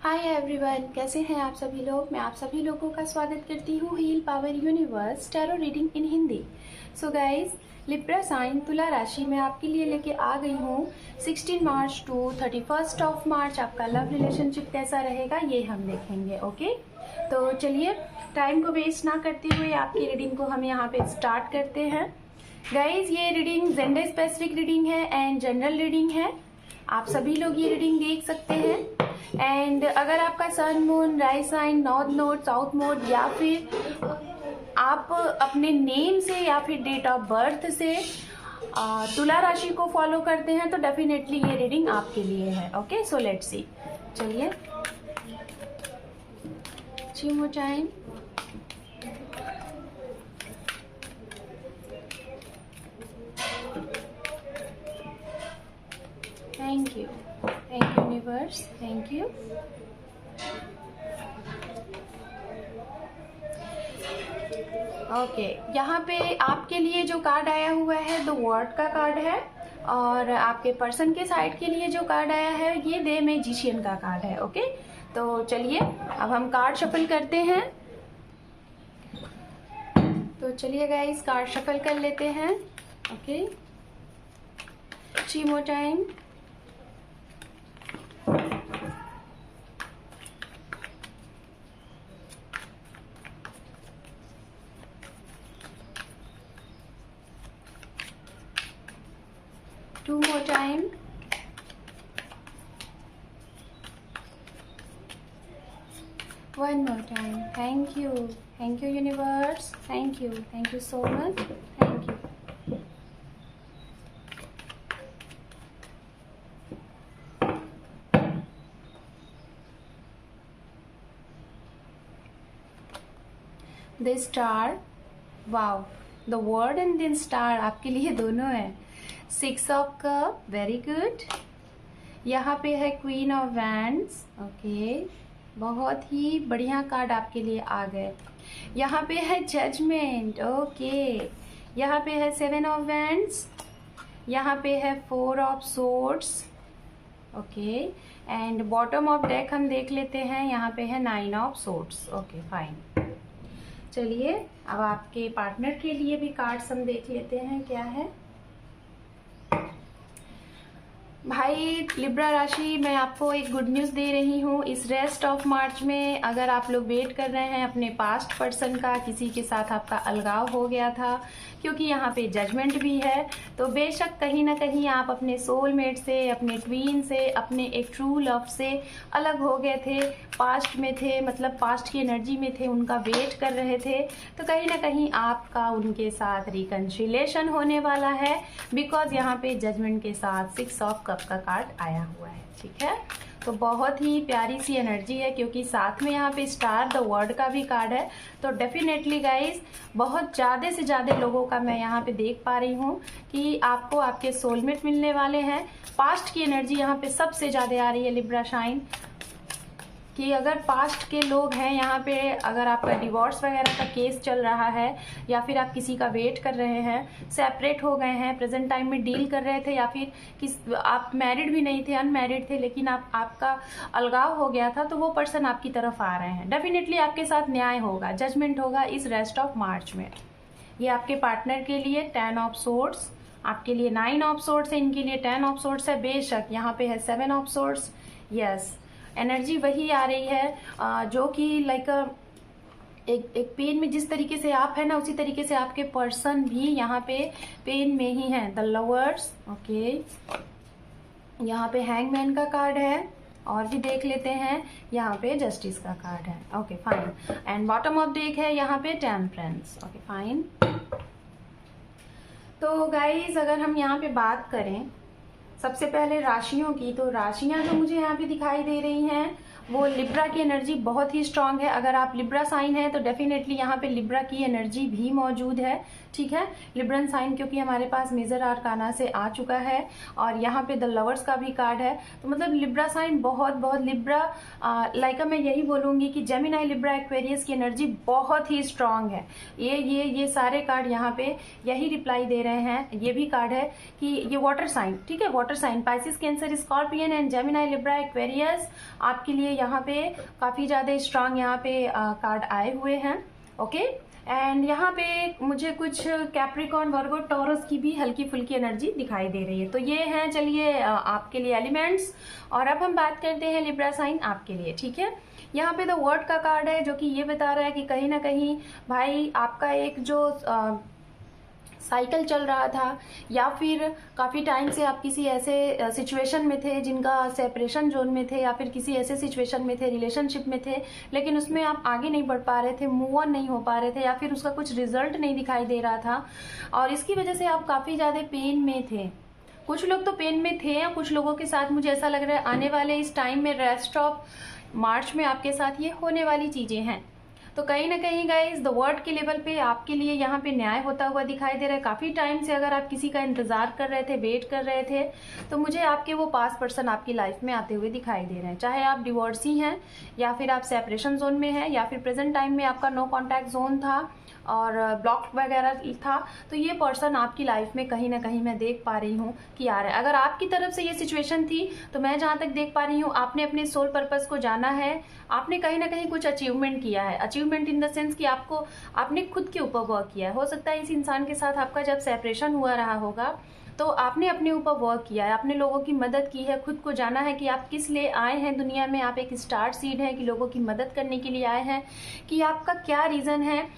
Hi everyone, कैसे हैं आप सभी लोग। मैं आप सभी लोगों का स्वागत करती हूँ heal power universe tarot reading in Hindi. So guys, Libra sign तुला राशि में आपके लिए लेके आ गई हूँ 16 मार्च टू 31 ऑफ मार्च आपका लव रिलेशनशिप कैसा रहेगा ये हम देखेंगे। ओके, तो चलिए टाइम को वेस्ट ना करते हुए आपकी रीडिंग को हम यहाँ पे स्टार्ट करते हैं। गाइज, ये रीडिंग जेंडर स्पेसिफिक रीडिंग है एंड जनरल रीडिंग है। आप सभी लोग ये रीडिंग देख सकते हैं। एंड अगर आपका sun moon rise sign north node south node या फिर आप अपने नेम से या फिर डेट ऑफ बर्थ से तुला राशि को फॉलो करते हैं तो डेफिनेटली ये रीडिंग आपके लिए है। Okay, so let's see. चलिए चिमो time. Thank you universe, thank you. Okay, यहाँ पे आपके लिए जो कार्ड आया हुआ है द वर्ड का कार्ड है और आपके पर्सन के साइड के लिए जो कार्ड आया है ये द मैजिशियन का कार्ड है। ओके, तो चलिए अब हम कार्ड शफल करते हैं। तो चलिए गाइस, कार्ड शफल कर लेते हैं। ओके, चीमो time. Two more time. One more time. Thank you universe, thank you so much, thank you. The star, wow, the word and then star आपके लिए दोनों है। 6 ऑफ कप, वेरी गुड। यहाँ पे है क्वीन ऑफ वैंड्स। ओके, बहुत ही बढ़िया card आपके लिए आ गए। यहाँ पे है जजमेंट। ओके, यहाँ पे है 7 ऑफ वैंड्स, यहाँ पे है 4 of swords. Okay, and bottom of deck हम देख लेते हैं, यहाँ पे है 9 ऑफ सोर्ड्स। Okay fine. चलिए अब आपके पार्टनर के लिए भी कार्ड्स हम देख लेते हैं क्या है। भाई लिब्रा राशि, मैं आपको एक गुड न्यूज़ दे रही हूँ। इस रेस्ट ऑफ मार्च में अगर आप लोग वेट कर रहे हैं अपने पास्ट पर्सन का, किसी के साथ आपका अलगाव हो गया था, क्योंकि यहाँ पे जजमेंट भी है, तो बेशक कहीं ना कहीं आप अपने सोलमेट से, अपने ट्वीन से, अपने एक ट्रू लव से अलग हो गए थे, पास्ट में थे, मतलब पास्ट की एनर्जी में थे, उनका वेट कर रहे थे, तो कहीं ना कहीं आपका उनके साथ रिकन्सिलेशन होने वाला है। बिकॉज यहाँ पे जजमेंट के साथ 6 ऑफ कप का कार्ड आया हुआ है। ठीक है, तो बहुत ही प्यारी सी एनर्जी है, क्योंकि साथ में यहाँ पे स्टार द वर्ड का भी कार्ड है। तो डेफिनेटली गाइज, बहुत ज़्यादा से ज़्यादा लोगों का मैं यहाँ पे देख पा रही हूँ कि आपको आपके सोलमेट मिलने वाले हैं। पास्ट की एनर्जी यहाँ पे सबसे ज़्यादा आ रही है लिब्रा शाइन, कि अगर पास्ट के लोग हैं यहाँ पे, अगर आपका डिवोर्स वगैरह का केस चल रहा है या फिर आप किसी का वेट कर रहे हैं, सेपरेट हो गए हैं, प्रेजेंट टाइम में डील कर रहे थे, या फिर आप मैरिड भी नहीं थे, अनमैरिड थे, लेकिन आपका अलगाव हो गया था, तो वो पर्सन आपकी तरफ आ रहे हैं। डेफिनेटली आपके साथ न्याय होगा, जजमेंट होगा इस रेस्ट ऑफ मार्च में। ये आपके पार्टनर के लिए 10 ऑफ सोर्ड्स, आपके लिए 9 ऑफ सोर्ड्स है, इनके लिए 10 ऑफ सोर्ड्स है। बेशक यहाँ पे है 7 ऑफ सोर्ड्स। यस, एनर्जी वही आ रही है जो कि लाइक एक पेन में जिस तरीके से आप है ना, उसी तरीके से आपके पर्सन भी यहाँ पे पेन में ही है। The lovers. ओके, यहाँ पे हैंगमैन का कार्ड है, और भी देख लेते हैं। यहाँ पे जस्टिस का कार्ड है। Okay fine. And bottom of deck है यहाँ पे टेम्परेंस। Okay fine. तो गाइज, अगर हम यहाँ पे बात करें सबसे पहले राशियों की, तो राशियां जो मुझे यहाँ पे दिखाई दे रही हैं वो लिब्रा की एनर्जी बहुत ही स्ट्रांग है। अगर आप लिब्रा साइन है तो डेफिनेटली यहाँ पे लिब्रा की एनर्जी भी मौजूद है। ठीक है, लिब्रन साइन क्योंकि हमारे पास मेजर आर्काना से आ चुका है, और यहाँ पे द लवर्स का भी कार्ड है, तो मतलब लिब्रा साइन बहुत लिब्रा लाइका मैं यही बोलूंगी कि जेमिनाई लिब्रा एक्वेरियस की एनर्जी बहुत ही स्ट्रांग है। ये सारे कार्ड यहाँ पे यही रिप्लाई दे रहे हैं। ये भी कार्ड है कि ये वाटर साइन, ठीक है, water sign Pisces Cancer scorpion and Gemini Libra Aquarius आपके लिए यहाँ पे काफ़ी ज़्यादा स्ट्रांग यहाँ पे कार्ड आए हुए हैं। ओके, एंड यहाँ पे मुझे कुछ कैप्रिकॉर्न, वर्गो, टॉरस की भी हल्की फुल्की एनर्जी दिखाई दे रही है। तो ये हैं चलिए आपके लिए एलिमेंट्स। और अब हम बात करते हैं लिब्रा साइन आपके लिए, ठीक है। यहाँ पे द वर्ड का कार्ड है जो कि ये बता रहा है कि कहीं ना कहीं भाई आपका एक जो साइकिल चल रहा था, या फिर काफ़ी टाइम से आप किसी ऐसे सिचुएशन में थे जिनका सेपरेशन जोन में थे, या फिर किसी ऐसे सिचुएशन में थे, रिलेशनशिप में थे, लेकिन उसमें आप आगे नहीं बढ़ पा रहे थे, मूव ऑन नहीं हो पा रहे थे, या फिर उसका कुछ रिजल्ट नहीं दिखाई दे रहा था, और इसकी वजह से आप काफ़ी ज़्यादा पेन में थे। कुछ लोग तो पेन में थे, या कुछ लोगों के साथ मुझे ऐसा लग रहा है आने वाले इस टाइम में रेस्ट ऑफ मार्च में आपके साथ ये होने वाली चीज़ें हैं। तो कहीं ना कहीं गाइस द वर्ड के लेवल पे आपके लिए यहाँ पे न्याय होता हुआ दिखाई दे रहा है। काफ़ी टाइम से अगर आप किसी का इंतजार कर रहे थे, वेट कर रहे थे, तो मुझे आपके वो पास पर्सन आपकी लाइफ में आते हुए दिखाई दे रहे हैं। चाहे आप डिवोर्सी हैं, या फिर आप सेपरेशन जोन में हैं, या फिर प्रेजेंट टाइम में आपका नो कॉन्टैक्ट जोन था और ब्लॉक वगैरह था, तो ये पर्सन आपकी लाइफ में कहीं ना कहीं मैं देख पा रही हूँ कि आ रहा है। अगर आपकी तरफ से ये सिचुएशन थी, तो मैं जहाँ तक देख पा रही हूँ आपने अपने सोल पर्पस को जाना है, आपने कहीं ना कहीं कुछ अचीवमेंट किया है। अचीवमेंट इन द सेंस कि आपने खुद के ऊपर वर्क किया है। हो सकता है इस इंसान के साथ आपका जब सेपरेशन हुआ रहा होगा, तो आपने अपने ऊपर वर्क किया है, आपने लोगों की मदद की है, खुद को जाना है कि आप किस लिए आए हैं दुनिया में। आप एक स्टार सीड हैं कि लोगों की मदद करने के लिए आए हैं, कि आपका क्या रीज़न है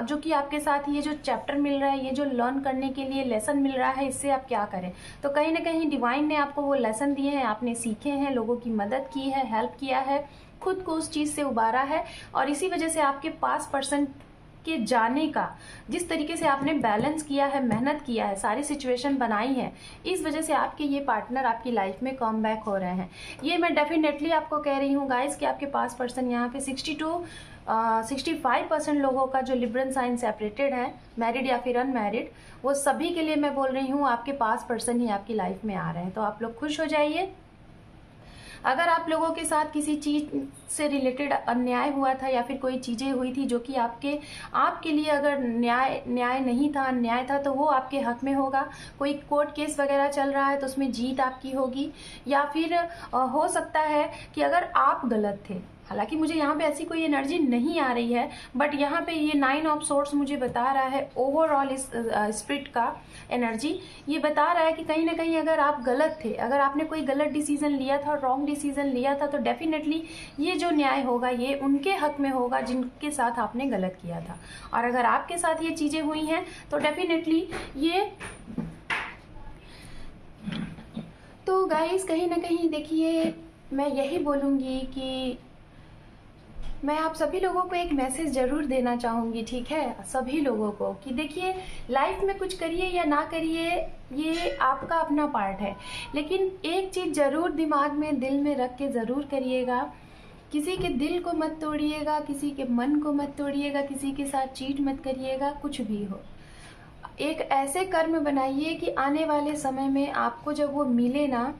जो कि आपके साथ ये जो चैप्टर मिल रहा है, ये जो लर्न करने के लिए लेसन मिल रहा है, इससे आप क्या करें। तो कहीं ना कहीं डिवाइन ने आपको वो लेसन दिए हैं, आपने सीखे हैं, लोगों की मदद की है, हेल्प किया है, खुद को उस चीज़ से उबारा है, और इसी वजह से आपके पास पर्सन के जाने का जिस तरीके से आपने बैलेंस किया है, मेहनत किया है, सारी सिचुएशन बनाई है, इस वजह से आपके ये पार्टनर आपकी लाइफ में कम बैक हो रहे हैं। ये मैं डेफिनेटली आपको कह रही हूँ गाइस कि आपके पास पर्सन यहाँ पे 65% लोगों का जो लिब्रन साइन सेपरेटेड है, मैरिड या फिर अनमैरिड, वो सभी के लिए मैं बोल रही हूँ आपके पास पर्सन ही आपकी लाइफ में आ रहे हैं। तो आप लोग खुश हो जाइए। अगर आप लोगों के साथ किसी चीज़ से रिलेटेड अन्याय हुआ था, या फिर कोई चीज़ें हुई थी जो कि आपके लिए अगर न्याय नहीं था, अन्याय था, तो वो आपके हक में होगा। कोई कोर्ट केस वगैरह चल रहा है तो उसमें जीत आपकी होगी, या फिर हो सकता है कि अगर आप गलत थे, हालांकि मुझे यहाँ पे ऐसी कोई एनर्जी नहीं आ रही है, बट यहाँ पे ये 9 ऑफ सोर्स मुझे बता रहा है ओवरऑल इस स्पिरिट का एनर्जी। ये बता रहा है कि कहीं ना कहीं अगर आप गलत थे, अगर आपने कोई गलत डिसीजन लिया था, रॉन्ग डिसीजन लिया था, तो डेफिनेटली ये जो न्याय होगा ये उनके हक में होगा जिनके साथ आपने गलत किया था। और अगर आपके साथ ये चीज़ें हुई हैं तो डेफिनेटली ये, तो गाइस कहीं ना कहीं देखिए, मैं यही बोलूँगी कि मैं आप सभी लोगों को एक मैसेज ज़रूर देना चाहूँगी, ठीक है, सभी लोगों को, कि देखिए लाइफ में कुछ करिए या ना करिए, ये आपका अपना पार्ट है, लेकिन एक चीज़ ज़रूर दिमाग में, दिल में रख के ज़रूर करिएगा, किसी के दिल को मत तोड़िएगा, किसी के मन को मत तोड़िएगा, किसी के साथ चीट मत करिएगा, कुछ भी हो। एक ऐसे कर्म बनाइए कि आने वाले समय में आपको जब वो मिले ना,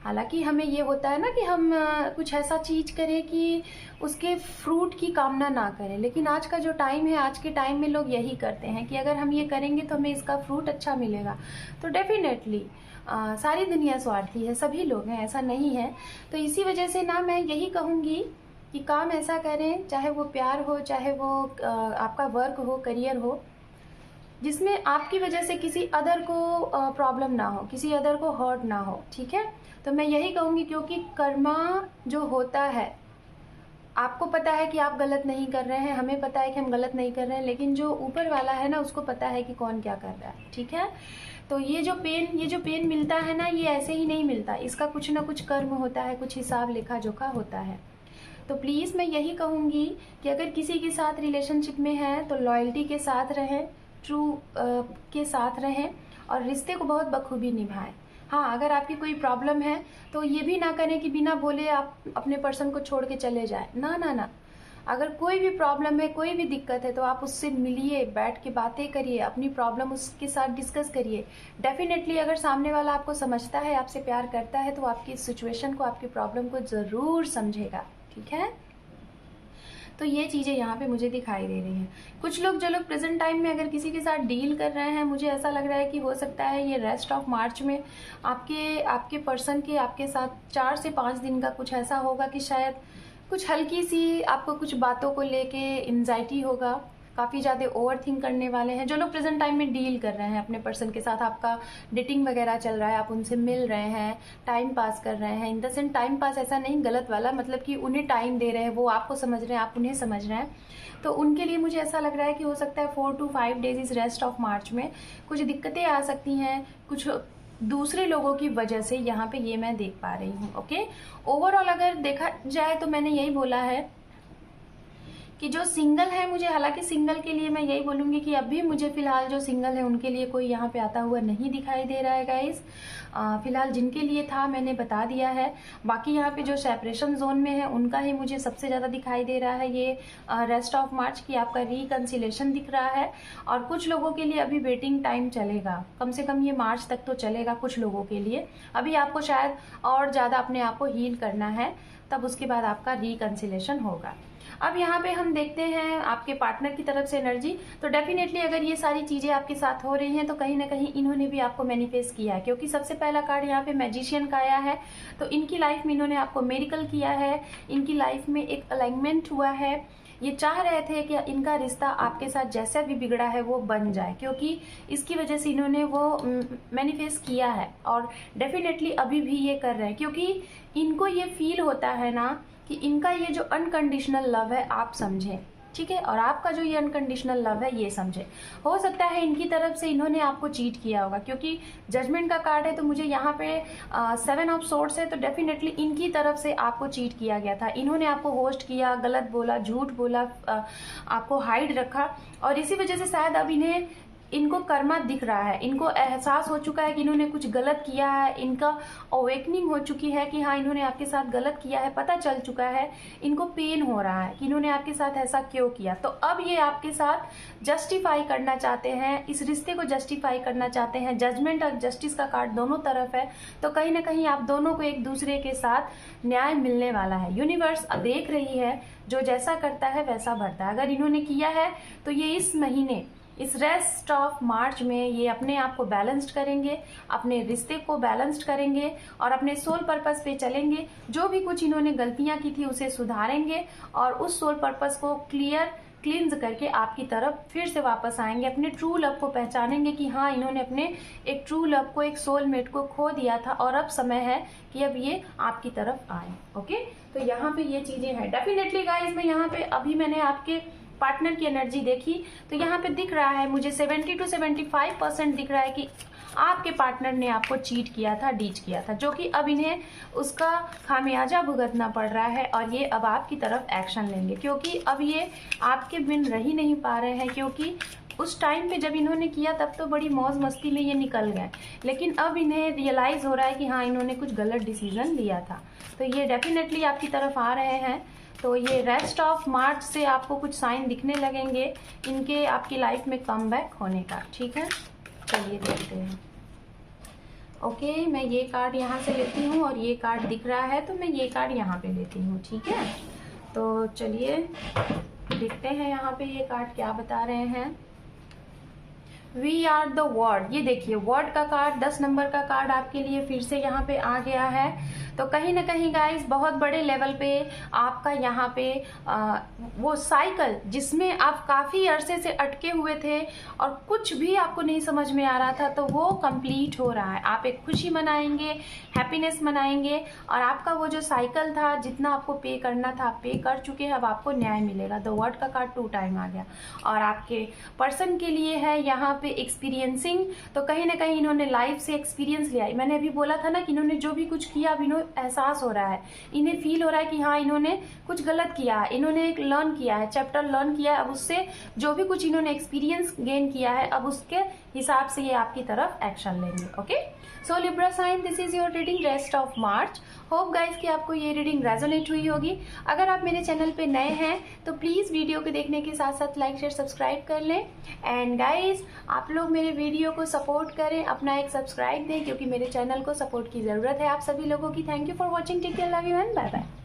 हालांकि हमें ये होता है ना कि हम कुछ ऐसा चीज़ करें कि उसके फ्रूट की कामना ना करें, लेकिन आज का जो टाइम है, आज के टाइम में लोग यही करते हैं कि अगर हम ये करेंगे तो हमें इसका फ्रूट अच्छा मिलेगा। तो डेफिनेटली सारी दुनिया स्वार्थी है, सभी लोग हैं, ऐसा नहीं है। तो इसी वजह से ना मैं यही कहूँगी कि काम ऐसा करें, चाहे वो प्यार हो, चाहे वो आपका वर्क हो, करियर हो, जिसमें आपकी वजह से किसी अदर को प्रॉब्लम ना हो, किसी अदर को हर्ट ना हो, ठीक है। तो मैं यही कहूँगी, क्योंकि कर्मा जो होता है, आपको पता है कि आप गलत नहीं कर रहे हैं, हमें पता है कि हम गलत नहीं कर रहे हैं, लेकिन जो ऊपर वाला है ना, उसको पता है कि कौन क्या कर रहा है, ठीक है। तो ये जो पेन मिलता है ना, ये ऐसे ही नहीं मिलता, इसका कुछ ना कुछ कर्म होता है, कुछ हिसाब लेखा जोखा होता है। तो प्लीज़ मैं यही कहूँगी कि अगर किसी के साथ रिलेशनशिप में है तो लॉयल्टी के साथ रहें, ट्रू के साथ रहें, और रिश्ते को बहुत बखूबी निभाएं। हाँ, अगर आपकी कोई प्रॉब्लम है तो ये भी ना करें कि बिना बोले आप अपने पर्सन को छोड़ के चले जाएं। ना ना ना, अगर कोई भी प्रॉब्लम है, कोई भी दिक्कत है, तो आप उससे मिलिए, बैठ के बातें करिए, अपनी प्रॉब्लम उसके साथ डिस्कस करिए। डेफिनेटली अगर सामने वाला आपको समझता है, आपसे प्यार करता है, तो आपकी सिचुएशन को, आपकी प्रॉब्लम को ज़रूर समझेगा, ठीक है। तो ये चीज़ें यहाँ पे मुझे दिखाई दे रही हैं। कुछ लोग, जो लोग प्रेजेंट टाइम में अगर किसी के साथ डील कर रहे हैं, मुझे ऐसा लग रहा है कि हो सकता है ये रेस्ट ऑफ मार्च में आपके पर्सन के आपके साथ 4 से 5 दिन का कुछ ऐसा होगा कि शायद कुछ हल्की सी आपको कुछ बातों को लेके एंजाइटी होगा, काफ़ी ज़्यादा ओवर थिंक करने वाले हैं। जो लोग प्रेजेंट टाइम में डील कर रहे हैं अपने पर्सन के साथ, आपका डेटिंग वगैरह चल रहा है, आप उनसे मिल रहे हैं, टाइम पास कर रहे हैं, in the sense time pass ऐसा नहीं गलत वाला, मतलब कि उन्हें टाइम दे रहे हैं, वो आपको समझ रहे हैं, आप उन्हें समझ रहे हैं, तो उनके लिए मुझे ऐसा लग रहा है कि हो सकता है 4 to 5 डेज इस रेस्ट ऑफ मार्च में कुछ दिक्कतें आ सकती हैं, कुछ दूसरे लोगों की वजह से, यहाँ पे ये मैं देख पा रही हूँ। ओके, ओवरऑल अगर देखा जाए तो मैंने यही बोला है कि जो सिंगल है, मुझे हालांकि सिंगल के लिए मैं यही बोलूँगी कि अभी मुझे फ़िलहाल जो सिंगल है उनके लिए कोई यहाँ पे आता हुआ नहीं दिखाई दे रहा है गाइस। फ़िलहाल जिनके लिए था मैंने बता दिया है। बाकी यहाँ पे जो सेपरेशन जोन में है उनका ही मुझे सबसे ज़्यादा दिखाई दे रहा है ये रेस्ट ऑफ मार्च की आपका रिकन्सिलेशन दिख रहा है। और कुछ लोगों के लिए अभी वेटिंग टाइम चलेगा, कम से कम ये मार्च तक तो चलेगा कुछ लोगों के लिए। अभी आपको शायद और ज़्यादा अपने आप को हील करना है, तब उसके बाद आपका रिकन्सिलेशन होगा। अब यहाँ पे हम देखते हैं आपके पार्टनर की तरफ से एनर्जी। तो डेफिनेटली अगर ये सारी चीज़ें आपके साथ हो रही हैं तो कहीं ना कहीं इन्होंने भी आपको मैनिफेस्ट किया है, क्योंकि सबसे पहला कार्ड यहाँ पे मैजिशियन का आया है। तो इनकी लाइफ में इन्होंने आपको मेरिकल किया है, इनकी लाइफ में एक अलाइनमेंट हुआ है। ये चाह रहे थे कि इनका रिश्ता आपके साथ जैसा भी बिगड़ा है वो बन जाए, क्योंकि इसकी वजह से इन्होंने वो मैनिफेस्ट किया है और डेफिनेटली अभी भी ये कर रहे हैं, क्योंकि इनको ये फील होता है ना कि इनका ये जो अनकंडीशनल लव है आप समझें, ठीक है, और आपका जो ये अनकंडीशनल लव है ये समझे। हो सकता है इनकी तरफ से इन्होंने आपको चीट किया होगा, क्योंकि जजमेंट का कार्ड है तो मुझे यहाँ पे 7 ऑफ सोर्ड्स है, तो डेफिनेटली इनकी तरफ से आपको चीट किया गया था। इन्होंने आपको होस्ट किया, गलत बोला, झूठ बोला, आपको हाइड रखा, और इसी वजह से शायद अब इनको कर्मा दिख रहा है, इनको एहसास हो चुका है कि इन्होंने कुछ गलत किया है, इनका अवेकनिंग हो चुकी है कि हाँ इन्होंने आपके साथ गलत किया है, पता चल चुका है, इनको पेन हो रहा है कि इन्होंने आपके साथ ऐसा क्यों किया। तो अब ये आपके साथ जस्टिफाई करना चाहते हैं, इस रिश्ते को जस्टिफाई करना चाहते हैं। जजमेंट और जस्टिस का कार्ड दोनों तरफ है, तो कहीं ना कहीं आप दोनों को एक दूसरे के साथ न्याय मिलने वाला है। यूनिवर्स देख रही है, जो जैसा करता है वैसा भरता है। अगर इन्होंने किया है तो ये इस महीने, इस रेस्ट ऑफ मार्च में ये अपने आप को बैलेंस्ड करेंगे, अपने रिश्ते को बैलेंस्ड करेंगे और अपने सोल पर्पस पे चलेंगे। जो भी कुछ इन्होंने गलतियां की थी उसे सुधारेंगे और उस सोल पर्पस को क्लींज करके आपकी तरफ फिर से वापस आएंगे, अपने ट्रू लव को पहचानेंगे कि हाँ इन्होंने अपने एक ट्रू लव को, एक सोलमेट को खो दिया था और अब समय है कि अब ये आपकी तरफ आए। ओके, तो यहाँ पे ये चीजें हैं। डेफिनेटली गाइज मैं यहाँ पे अभी मैंने आपके पार्टनर की एनर्जी देखी तो यहाँ पे दिख रहा है मुझे 70 to 75% दिख रहा है कि आपके पार्टनर ने आपको चीट किया था, डीच किया था, जो कि अब इन्हें उसका खामियाजा भुगतना पड़ रहा है और ये अब आपकी तरफ एक्शन लेंगे, क्योंकि अब ये आपके बिन रह ही नहीं पा रहे हैं। क्योंकि उस टाइम पे जब इन्होंने किया तब तो बड़ी मौज मस्ती में ये निकल गए, लेकिन अब इन्हें रियलाइज हो रहा है कि हाँ इन्होंने कुछ गलत डिसीजन लिया था। तो ये डेफिनेटली आपकी तरफ आ रहे हैं। तो ये रेस्ट ऑफ मार्च से आपको कुछ साइन दिखने लगेंगे इनके आपकी लाइफ में कम बैक होने का। ठीक है, चलिए देखते हैं। ओके, मैं ये कार्ड यहाँ से लेती हूँ और ये कार्ड दिख रहा है तो मैं ये कार्ड यहाँ पे लेती हूँ। ठीक है, तो चलिए देखते हैं यहाँ पे ये कार्ड क्या बता रहे हैं। वी आर द वर्ड, ये देखिए वर्ड का कार्ड, 10 नंबर का कार्ड आपके लिए फिर से यहाँ पे आ गया है। तो कहीं ना कहीं गाइस बहुत बड़े लेवल पे आपका यहाँ पे वो साइकिल जिसमें आप काफी अरसे से अटके हुए थे और कुछ भी आपको नहीं समझ में आ रहा था, तो वो कंप्लीट हो रहा है। आप एक खुशी मनाएंगे, हैप्पीनेस मनाएंगे और आपका वो जो साइकिल था, जितना आपको पे करना था आप पे कर चुके हैं, अब आपको न्याय मिलेगा। द वर्ड का कार्ड 2 टाइम आ गया और आपके पर्सन के लिए है यहाँ पे एक्सपीरियंसिंग। तो कहीं ना कहीं इन्होंने लाइफ से एक्सपीरियंस लिया। मैंने अभी बोला था ना कि इन्होंने जो भी कुछ किया अब इन्होंने एहसास हो रहा है, इन्हें फील हो रहा है कि हाँ इन्होंने कुछ गलत किया है, इन्होंने एक लर्न किया है, चैप्टर लर्न किया है। अब उससे जो भी कुछ इन्होंने एक्सपीरियंस गेन किया है अब उसके हिसाब से ये आपकी तरफ एक्शन लेंगे। Okay, so Libra sign, this is your reading rest of March. Hope guys कि आपको ये रीडिंग रेजोनेट हुई होगी। अगर आप मेरे चैनल पे नए हैं तो प्लीज़ वीडियो को देखने के साथ साथ लाइक शेयर सब्सक्राइब कर लें। एंड गाइज आप लोग मेरे वीडियो को सपोर्ट करें, अपना एक सब्सक्राइब दें, क्योंकि मेरे चैनल को सपोर्ट की ज़रूरत है आप सभी लोगों की। Thank you for watching, take care, love you and bye bye.